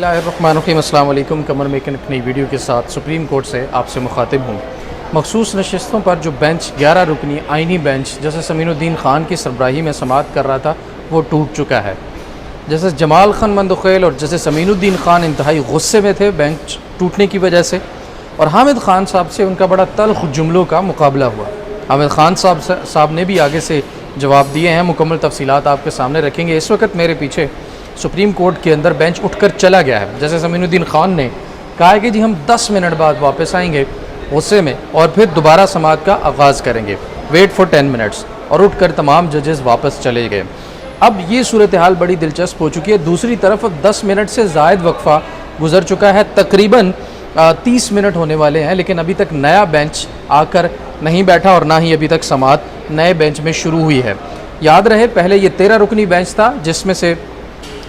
बिस्मिल्लाहिर्रहमानिर्रहीम। अस्सलाम वालेकुम। कमर में एक नई वीडियो के साथ सुप्रीम कोर्ट से आपसे मुखातिब हूँ। मखसूस नशस्तों पर जो बेंच 11 रुकनी आइनी बेंच जस्टिस अमीनुद्दीन ख़ान की सरबराही में समाअत कर रहा था वो टूट चुका है। जस्टिस जमाल खान मंदखेल और जस्टिस अमीनुद्दीन ख़ान इंतहाई गुस्से में थे बेंच टूटने की वजह से, और हामिद ख़ान साहब से उनका बड़ा तल्ख़ जुमलों का मुकाबला हुआ। हामिद ख़ान साहब ने भी आगे से जवाब दिए हैं, मुकम्मल तफसीलात आपके सामने रखेंगे। इस वक्त मेरे पीछे सुप्रीम कोर्ट के अंदर बेंच उठकर चला गया है। जैसे अमीनुद्दीन ख़ान ने कहा है कि जी हम 10 मिनट बाद वापस आएंगे गुस्से में और फिर दोबारा समाअत का आगाज़ करेंगे, वेट फॉर 10 मिनट्स, और उठकर तमाम जजेस वापस चले गए। अब ये सूरत हाल बड़ी दिलचस्प हो चुकी है। दूसरी तरफ 10 मिनट से ज़ायद वक्फ़ा गुजर चुका है, तकरीबन 30 मिनट होने वाले हैं, लेकिन अभी तक नया बेंच आकर नहीं बैठा और ना ही अभी तक समाअत नए बेंच में शुरू हुई है। याद रहे पहले ये 13 रुकनी बेंच था, जिसमें से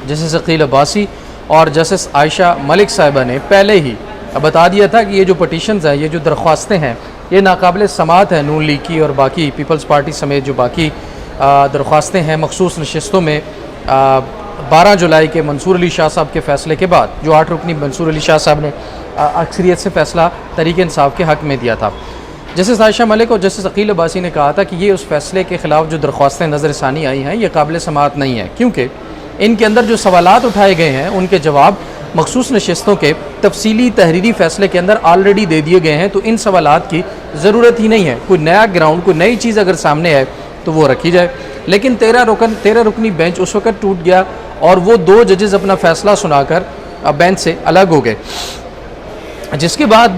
जस्टिस अकील अब्बासी और जस्टिस आयशा मलिक साहिबा ने पहले ही बता दिया था कि ये जो पटिशन्स हैं, ये जो दरख्वास्तें हैं, ये नाकाबिल समाअत है। नून लीग की और बाकी पीपल्स पार्टी समेत जो बाकी दरख्वास्तें हैं मखसूस नशस्तों में 12 जुलाई के मंसूर अली शाह साहब के फ़ैसले के बाद जो 8 रुकनी मंसूर अली शाह साहब ने अक्सरियत से फ़ैसला तहरीक इंसाफ के हक़ में दिया था। जस्टिस आयशा मलिक और जस्टिस अकील अब्बासी ने कहा था कि ये उस फ़ैसले के ख़िलाफ़ जो दरख्वास्तें नज़र सानी आई हैं ये काबिल समाअत नहीं है, क्योंकि इनके अंदर जो सवालात उठाए गए हैं उनके जवाब मखसूस नशस्तों के तफसीली तहरीरी फ़ैसले के अंदर ऑलरेडी दे दिए गए हैं, तो इन सवालात की ज़रूरत ही नहीं है। कोई नया ग्राउंड, कोई नई चीज़ अगर सामने आए तो वो रखी जाए। लेकिन 13 रुकनी बेंच उस वक़्त टूट गया और वो 2 जजेस अपना फ़ैसला सुनाकर बेंच से अलग हो गए, जिसके बाद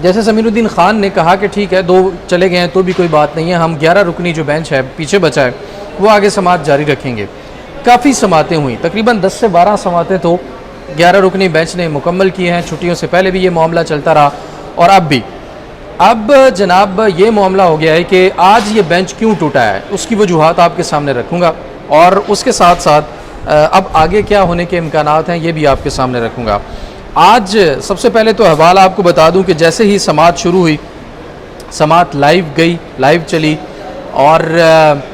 जैसे अमीनुद्दीन ख़ान ने कहा कि ठीक है 2 चले गए हैं तो भी कोई बात नहीं है, हम 11 रुकनी जो बेंच है पीछे बचा है वो आगे समाअत जारी रखेंगे। काफ़ी समातें हुई, तकरीबन 10 से 12 समातें तो 11 रुकनी बेंच ने मुकम्मल किए हैं। छुट्टियों से पहले भी ये मामला चलता रहा और अब भी। अब जनाब ये मामला हो गया है कि आज ये बेंच क्यों टूटा है, उसकी वजूहात आपके सामने रखूँगा और उसके साथ साथ अब आगे क्या होने के इम्कानात हैं ये भी आपके सामने रखूँगा। आज सबसे पहले तो अहवाल आपको बता दूँ कि जैसे ही समाअत शुरू हुई, समाअत लाइव गई, लाइव चली, और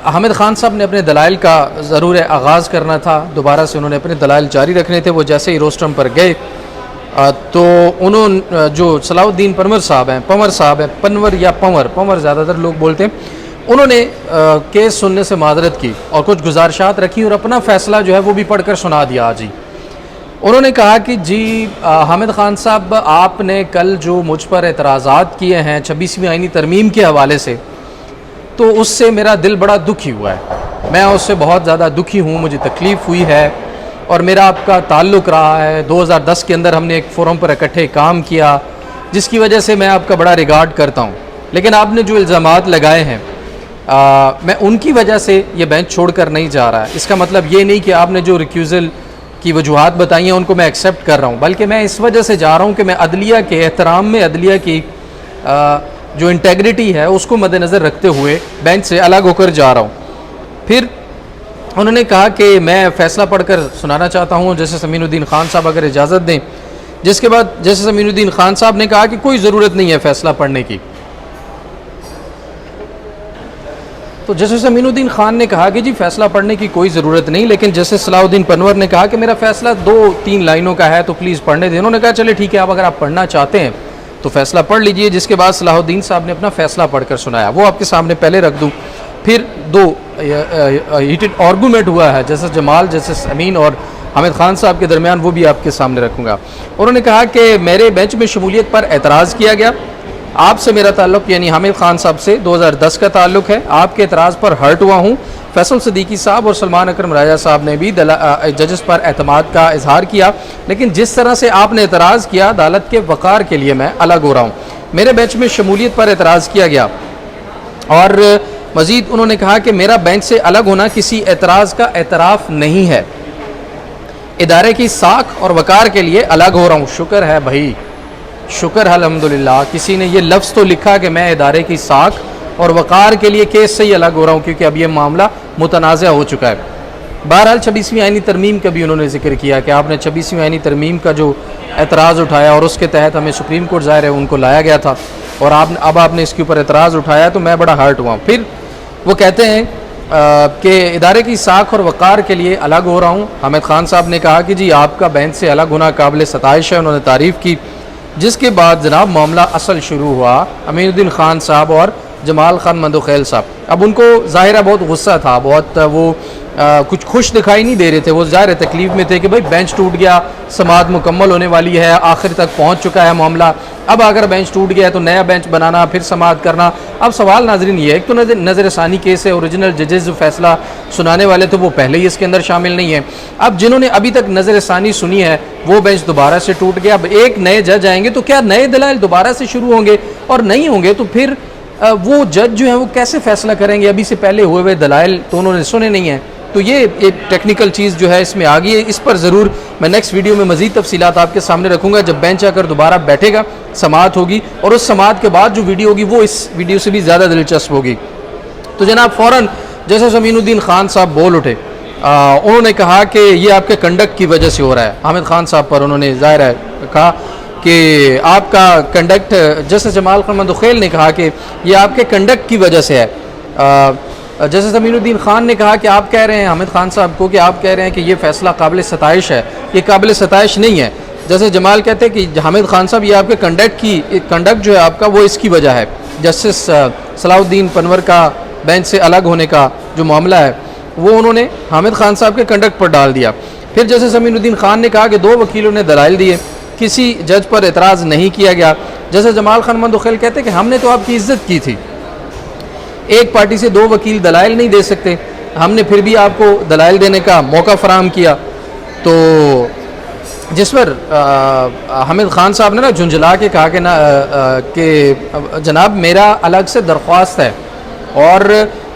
हामिद ख़ान साहब ने अपने दलाइल का ज़रूर आगाज़ करना था, दोबारा से उन्होंने अपने दलाइल जारी रखने थे। वो जैसे ही रोस्ट्रम पर गए तो उन्होंने जो सलाहुद्दीन परवर साहब हैं, पनवर या पंवर ज़्यादातर लोग बोलते हैं, उन्होंने केस सुनने से माजरत की और कुछ गुजारिशात रखी और अपना फ़ैसला जो है वो भी पढ़कर सुना दिया। आज ही उन्होंने कहा कि जी हामिद ख़ान साहब, आपने कल जो मुझ पर एतराज़ात किए हैं 26वीं आइनी तरमीम के हवाले से, तो उससे मेरा दिल बड़ा दुखी हुआ है। मैं उससे बहुत ज़्यादा दुखी हूँ, मुझे तकलीफ़ हुई है और मेरा आपका ताल्लुक़ रहा है। 2010 के अंदर हमने एक फ़ोरम पर इकट्ठे काम किया जिसकी वजह से मैं आपका बड़ा रिगार्ड करता हूँ, लेकिन आपने जो इल्ज़ामात लगाए हैं मैं उनकी वजह से ये बेंच छोड़ कर नहीं जा रहा है। इसका मतलब ये नहीं कि आपने जो रिक्यूज़ल की वजूहात बताई हैं उनको मैं एक्सेप्ट कर रहा हूँ, बल्कि मैं इस वजह से जा रहा हूँ कि मैं अदलिया के एहतराम में अदलिया की जो इंटेग्रिटी है उसको मद्देनज़र रखते हुए बेंच से अलग होकर जा रहा हूँ। फिर उन्होंने कहा कि मैं फ़ैसला पढ़कर सुनाना चाहता हूँ जस्टिस अमीनुद्दीन ख़ान साहब अगर इजाज़त दें, जिसके बाद जस्टिस अमीनुद्दीन ख़ान साहब ने कहा कि कोई ज़रूरत नहीं है फ़ैसला पढ़ने की। तो जस्टिस अमीनुद्दीन ख़ान ने कहा कि जी फ़ैसला पढ़ने की कोई ज़रूरत नहीं, लेकिन जस्टिस सलाहुद्दीन पनवर ने कहा कि मेरा फ़ैसला 2-3 लाइनों का है तो प्लीज़ पढ़ने दें। उन्होंने कहा चले ठीक है, अगर आप पढ़ना चाहते हैं तो फ़ैसला पढ़ लीजिए। जिसके बाद सलाहुद्दीन साहब ने अपना फ़ैसला पढ़कर सुनाया, वो आपके सामने पहले रख दूँ। फिर 2 हीटेड आर्गूमेंट हुआ है जस्टिस जमाल, जस्टिस अमीन और हामिद ख़ान साहब के दरमियान, वो भी आपके सामने रखूँगा। उन्होंने कहा कि मेरे बेंच में शमूलियत पर एतराज़ किया गया, आपसे मेरा ताल्लुक़ यानी हामिद ख़ान साहब से 2010 का ताल्लुक़ है, आपके एतराज़ पर हर्ट हुआ हूँ। फैसल सिद्दीकी साहब और सलमान अकरम राजा साहब ने भी जजेस पर एतमाद का इजहार किया, लेकिन जिस तरह से आपने एतराज़ किया अदालत के वक़ार के लिए मैं अलग हो रहा हूँ। मेरे बेंच में शमूलियत पर एतराज़ किया गया और मज़ीद उन्होंने कहा कि मेरा बेंच से अलग होना किसी एतराज़ का एतराफ़ नहीं है, इदारे की साख और वक़ार के लिए अलग हो रहा हूँ। शुक्र है भाई, शुक्र है अल्हम्दुलिल्लाह, किसी ने ये लफ्ज़ तो लिखा कि मैं इदारे की साख और वक़ार के लिए केस से ही अलग हो रहा हूँ, क्योंकि अब ये मामला मुतनाज़ा हो चुका है। बहरहाल 26वीं आइनी तरमीम का भी उन्होंने जिक्र किया कि आपने 26वीं आइनी तरमीम का जो एतराज़ उठाया और उसके तहत हमें सुप्रीम कोर्ट ज़ाहिर है उनको लाया गया था और अब आपने इसके ऊपर एतराज़ उठाया तो मैं बड़ा हर्ट हुआ। फिर वो कहते हैं के इदारे की साख और वक़ार के लिए अलग हो रहा हूँ। हामिद खान साहब ने कहा कि जी आपका बेंच से अलग होना काबिल सताइश है, उन्होंने तारीफ़ की। जिसके बाद जनाब मामला असल शुरू हुआ अमीनुद्दीन खान साहब और जमाल खान मंदोखेल साहब। अब उनको ज़ाहिर है बहुत गुस्सा था, बहुत वो कुछ खुश दिखाई नहीं दे रहे थे। वो ज़ाहिर तकलीफ़ में थे कि भाई बेंच टूट गया, समाअत मुकम्मल होने वाली है, आखिर तक पहुँच चुका है मामला। अब अगर बेंच टूट गया तो नया बेंच बनाना, फिर समाअत करना। अब सवाल नाज़रीन ये है, एक तो नज़र सानी केस है, ओरिजिनल जजेस जो फैसला सुनाने वाले थे वो पहले ही इसके अंदर शामिल नहीं है। अब जिन्होंने अभी तक नज़र सानी सुनी है वो बेंच दोबारा से टूट गया। अब एक नए जज आएंगे तो क्या नए दलाइल दोबारा से शुरू होंगे, और नहीं होंगे तो फिर वो जज जो है वो कैसे फ़ैसला करेंगे? अभी से पहले हुए दलाइल तो उन्होंने सुने नहीं हैं। तो ये एक टेक्निकल चीज़ जो है इसमें आ गई है। इस पर ज़रूर मैं नेक्स्ट वीडियो में मज़ीद तफसीलात आपके सामने रखूँगा जब बेंच आकर दोबारा बैठेगा, समाअत होगी, और उस समाअत के बाद जो वीडियो होगी वो इस वीडियो से भी ज़्यादा दिलचस्प होगी। तो जनाब फ़ौरन जैसे अमीनुद्दीन खान साहब बोल उठे, उन्होंने कहा कि ये आपके कंडक्ट की वजह से हो रहा है। हामिद खान साहब पर उन्होंने ज़ाहिर है कहा कि आपका कंडक्ट, जैसे जमाल खान मंदोखेल ने कहा कि ये आपके कंडक्ट की वजह से है। जैसे अमीनुद्दीन खान ने कहा कि आप कह रहे हैं हामिद खान साहब को कि आप कह रहे हैं कि ये फ़ैसला काबिल सताइश है, ये काबिल सताइश नहीं है। जैसे जमाल कहते हैं कि हामिद खान साहब ये आपके कंडक्ट जो है आपका वो इसकी वजह है। जस्टिस सलाउद्दीन पनवर का बेंच से अलग होने का जो मामला है वो उन्होंने हामिद खान साहब के कंडक्ट पर डाल दिया। फिर जैसे अमीनुद्दीन खान ने कहा कि 2 वकीलों ने दलाइल दिए, किसी जज पर एतराज़ नहीं किया गया। जैसे जमाल खान मंदोखेल कहते कि हमने तो आपकी इज्जत की थी, एक पार्टी से 2 वकील दलाइल नहीं दे सकते, हमने फिर भी आपको दलाइल देने का मौका फराहम किया। तो जिस पर हामिद खान साहब ने ना झुंझला के कहा कि कि जनाब मेरा अलग से दरख्वास्त है और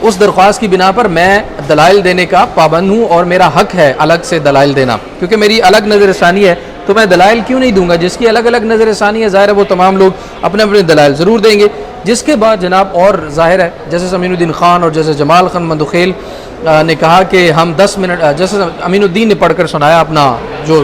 उस दरख्वास्त की बिना पर मैं दलाइल देने का पाबंद हूँ और मेरा हक है अलग से दलाइल देना, क्योंकि मेरी अलग नज़र षानी है तो मैं दलाइल क्यों नहीं दूंगा। जिसकी अलग अलग नज़र षानी है ज़ाहिर है वो तमाम लोग अपने अपने दलाइल ज़रूर देंगे। जिसके बाद जनाब और ज़ाहिर है जैसे अमीनुद्दीन खान और जैसे जमाल खान मंदोखेल ने कहा कि हम 10 मिनट, जैसे अमीनुद्दीन ने पढ़कर सुनाया अपना जो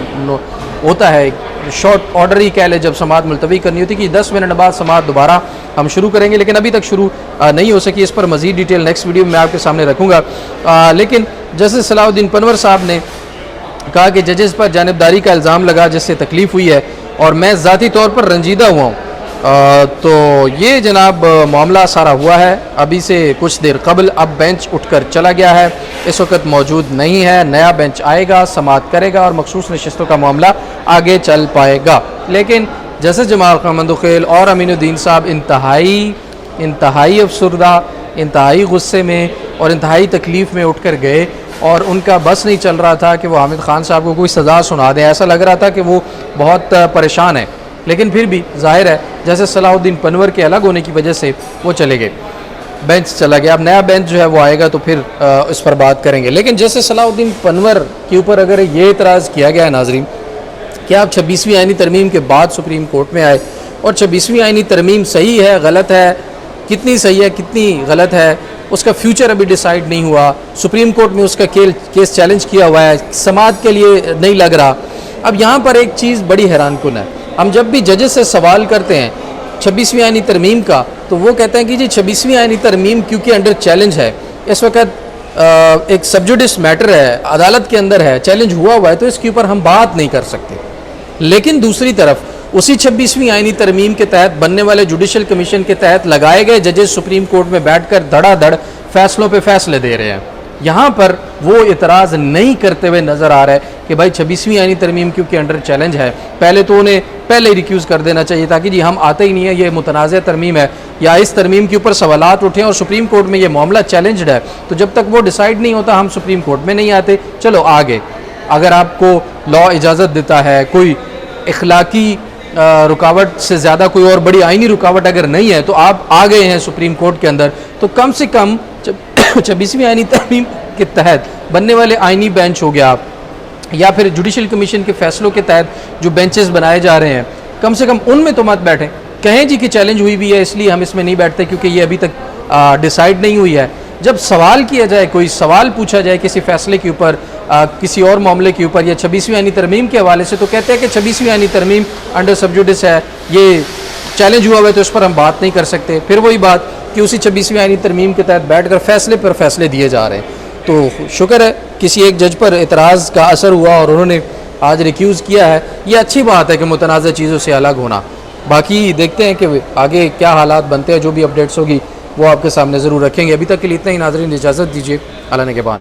होता है शॉर्ट ऑर्डर ही कह ले, जब समाअत मुलतवी करनी होती कि 10 मिनट बाद समाअत दोबारा हम शुरू करेंगे, लेकिन अभी तक शुरू नहीं हो सकी। इस पर मज़ीद डिटेल नेक्स्ट वीडियो में मैं आपके सामने रखूँगा। लेकिन जैसे सलाउद्दीन पनवर साहब ने कहा कि जजेस पर जानिबदारी का इल्ज़ाम लगा जिससे तकलीफ़ हुई है और मैं ज़ाती तौर पर रंजीदा हुआ हूँ। तो ये जनाब मामला सारा हुआ है। अभी से कुछ देर कबल अब बेंच उठकर चला गया है, इस वक्त मौजूद नहीं है। नया बेंच आएगा, समाअत करेगा और मखसूस नशिस्तों का मामला आगे चल पाएगा। लेकिन जैसे जमाल खान मंदोखेल और अमीनुद्दीन साहब इंतहाई अफसरदा, इंतहाई गुस्से में और इंतहाई तकलीफ़ में उठ कर गए और उनका बस नहीं चल रहा था कि वो हामिद खान साहब को कोई सज़ा सुना दें। ऐसा लग रहा था कि वो बहुत परेशान है, लेकिन फिर भी जाहिर है जैसे सलाउद्दीन पनवर के अलग होने की वजह से वो चले गए, बेंच चला गया। अब नया बेंच जो है वो आएगा तो फिर इस पर बात करेंगे। लेकिन जैसे सलाउद्दीन पनवर के ऊपर अगर ये इतराज़ किया गया है नाज़रीन कि आप 26वीं आईनी तरमीम के बाद सुप्रीम कोर्ट में आए और 26वीं आईनी तरमीम सही है गलत है, कितनी सही है कितनी गलत है, उसका फ्यूचर अभी डिसाइड नहीं हुआ। सुप्रीम कोर्ट में उसका केस चैलेंज किया हुआ है, समाअत के लिए नहीं लग रहा। अब यहाँ पर एक चीज़ बड़ी हैरानकुन है, हम जब भी जजेस से सवाल करते हैं 26वीं आईनी तरमीम का तो वो कहते हैं कि जी 26वीं आईनी तरमीम क्योंकि अंडर चैलेंज है, इस वक्त एक सब्जुडिस मैटर है, अदालत के अंदर है, चैलेंज हुआ है तो इसके ऊपर हम बात नहीं कर सकते। लेकिन दूसरी तरफ उसी 26वीं आईनी तरमीम के तहत बनने वाले जुडिशल कमीशन के तहत लगाए गए जजेस सुप्रीम कोर्ट में बैठकर धड़ाधड़ फैसलों पे फैसले दे रहे हैं। यहाँ पर वो इतराज़ नहीं करते हुए नज़र आ रहा है कि भाई 26वीं आईनी तरमीम क्योंकि अंडर चैलेंज है, पहले तो उन्हें पहले ही रिक्यूज़ कर देना चाहिए ताकि जी हम आते ही नहीं है, ये मुतनाज़ तरमीम है या इस तरमीम के ऊपर सवालात उठें और सुप्रीम कोर्ट में ये मामला चैलेंज्ड है, तो जब तक वो डिसाइड नहीं होता हम सुप्रीम कोर्ट में नहीं आते। चलो आगे, अगर आपको लॉ इजाज़त देता है, कोई इखलाकी रुकावट से ज़्यादा कोई और बड़ी आईनी रुकावट अगर नहीं है तो आप आ गए हैं सुप्रीम कोर्ट के अंदर, तो कम से कम 26वीं आईनी तरमीम के तहत बनने वाले आईनी बेंच हो गया या फिर जुडिशल कमीशन के फैसलों के तहत जो बेंचेस बनाए जा रहे हैं, कम से कम उनमें तो मत बैठें। कहें जी कि चैलेंज हुई भी है इसलिए हम इसमें नहीं बैठते क्योंकि ये अभी तक डिसाइड नहीं हुई है। जब सवाल किया जाए, कोई सवाल पूछा जाए किसी फैसले के ऊपर, किसी और मामले के ऊपर या 26वीं आईनी तरमीम के हवाले से, तो कहते हैं कि 26वीं आईनी तरमीम अंडर सब्जुडिस है, ये चैलेंज हुआ है तो इस पर हम बात नहीं कर सकते। फिर वही बात कि उसी 26वीं आईनी तरमीम के तहत बैठ कर फैसले पर फैसले दिए जा रहे हैं। तो शुक्र है किसी एक जज पर एतराज़ का असर हुआ और उन्होंने आज रिक्यूज़ किया है। ये अच्छी बात है कि मुतनाज़ चीज़ों से अलग होना। बाकी देखते हैं कि आगे क्या हालात बनते हैं, जो भी अपडेट्स होगी वो आपके सामने ज़रूर रखेंगे। अभी तक के लिए इतना ही नाज़रीन, इजाज़त दीजिए, अल्लाह ने के बाद।